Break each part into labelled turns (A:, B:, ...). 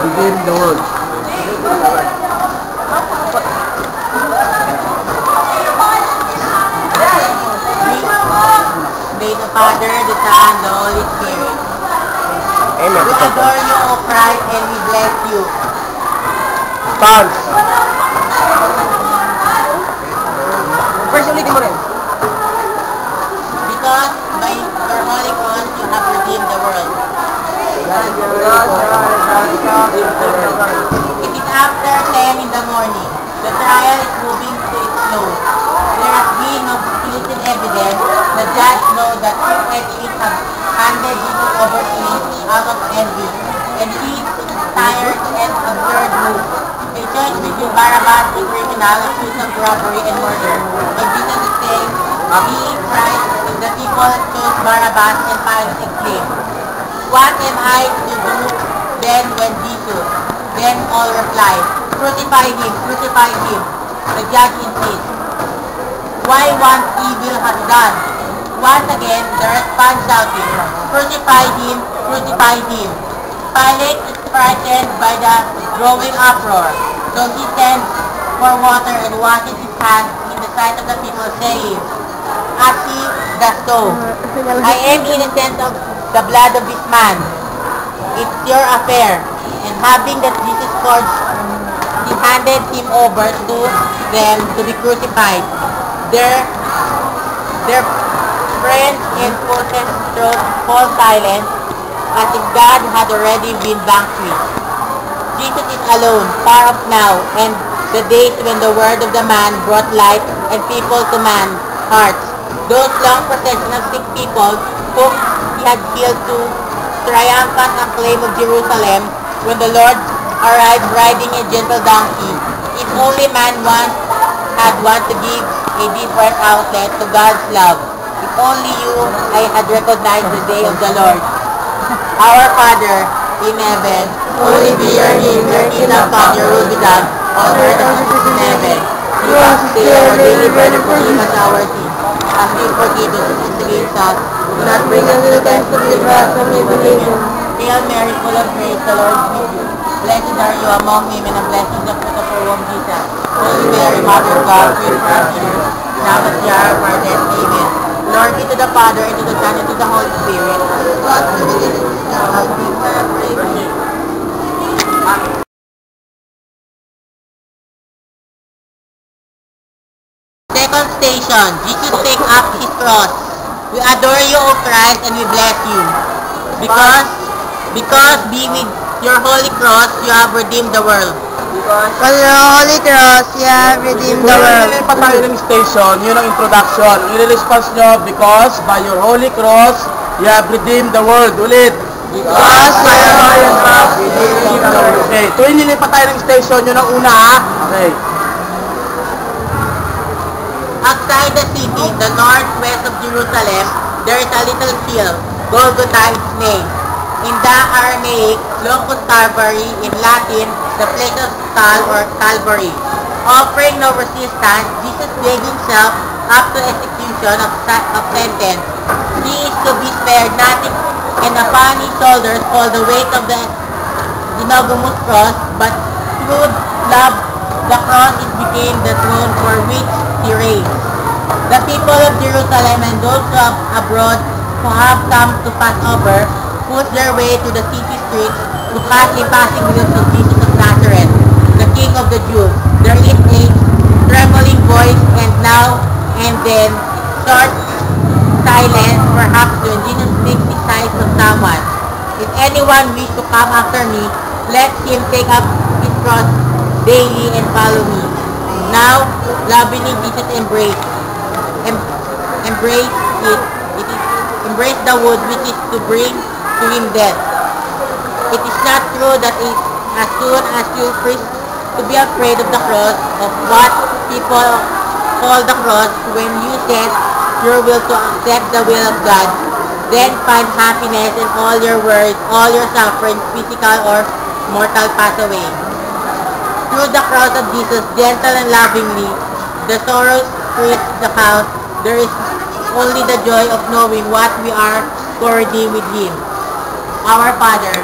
A: Begin the world.
B: May the Father, the Son, the Holy Spirit.
A: Amen.
B: We adore you, O Christ, and we bless you.
A: Pants. First, ulitin mo rin.
B: Because by your holy cross, you have redeemed the world. It is after 10 in the morning. The trial is moving to its close. There has been no explicit evidence. The judge knows that two enemies have handed Jesus over to him out of envy, and he is tired and absurd move. A choice between Barabbas, the criminal accused of robbery and murder, and Jesus is saying, he, Christ, the people chose Barabbas, and Pilate exclaimed, "What am I to do then when Jesus?" Then all replied, "Crucify him, crucify him." The judge insists, "Why one evil has done?" Once again, the response shouting, "Crucify him, crucify him." Pilate is frightened by the growing uproar, so he sends for water and washes his hands in the sight of the people, saying, "As he does so, I am innocent of the blood of this man. It's your affair." And having that Jesus scourged, he handed him over to them to be crucified. Their friends and possessed throats fall silent, as if God had already been vanquished. Jesus is alone, far off now, and the days when the word of the man brought light and people to man's hearts. Those long procession of sick people whom he had killed to triumphant acclaim of Jerusalem when the Lord arrived riding a gentle donkey. If only man once had one to give a different outlet to God's love. If only you, I had recognized the day of the Lord. Our Father in heaven, holy be your name, your kingdom come, your will be done, on earth as it is in heaven. Give us today our daily bread and forgive us our sins, as we forgive those who sin against us. Do not bring us into temptation, but deliver us from evil. Hail Mary, full of grace, the Lord is with you. Blessed are you among women, and blessed is the fruit of your womb, Jesus. Holy Mary, Mother of God, pray for us sinners, now at the hour of our death. Amen. Glory be to the Father, and to the Son, and to the Holy Spirit. Second station, Jesus take up his cross. We adore you, O Christ, and we bless you. Because being with your holy cross, you have redeemed the world.
C: Because your holy cross, you have redeemed the world.
A: Kung pa tayo ng station, yun ang introduction. I-response nyo, because by your holy cross, you have redeemed the world. Ulit.
C: Because by your holy cross, you have redeemed the world.
A: Okay. Tuwing nilipat tayo ng station, yun ang una, ha? Okay.
B: Outside the city, the northwest of Jerusalem, there is a little hill, Golgotha its name. In the Aramaic, Locus Calvary, in Latin, the place of skull or Calvary. Offering no resistance, Jesus gave himself up to execution of sentence. He is to be spared nothing, and upon his shoulders fall the weight of the enormous cross, but through love, the cross became the throne for which he reigns. The people of Jerusalem and those abroad who have come to pass over put their way to the city streets to catch a passing glimpse of Jesus of Nazareth, the King of the Jews. There is a trembling voice, and now and then short silence, perhaps when Jesus makes his eyes of someone. If anyone wish to come after me, let him take up his cross daily and follow me. Now, lovingly Jesus embrace the wood which is to bring to him death. It is not true that as soon as you preach to be afraid of the cross, of what people called the cross, when you set your will to accept the will of God, then find happiness in all your worries, all your sufferings, physical or mortal, pass away. Through the cross of Jesus, gentle and lovingly, the sorrows treat the house, there is only the joy of knowing what we are to redeem with Him. Our Father,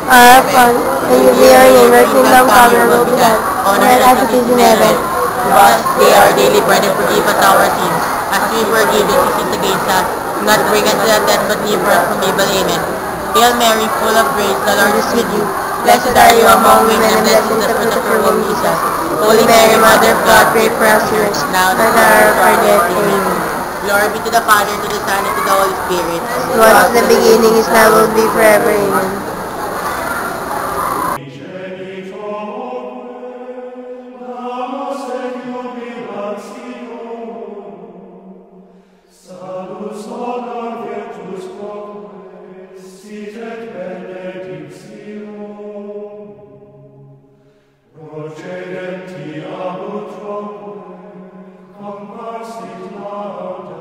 C: Our Father, and be your name, your kingdom come, your will be done, on earth as it is in heaven.
B: Give us today our daily bread and forgive us our sins, as we forgive those who sin against us. Do not bring us to death, but deliver us from evil. Amen. Hail Mary, full of grace, the Lord is with you. Blessed are you among women, and blessed is the fruit of your womb, Jesus. Holy Mary, Mother of God, pray for us sinners, now and at the hour of our death. Amen. Glory be to the Father, to the Son, and to the Holy Spirit.
C: As was in the beginning, is now, will be forever. Amen.
D: Procedenti abut tropque, compassit laude.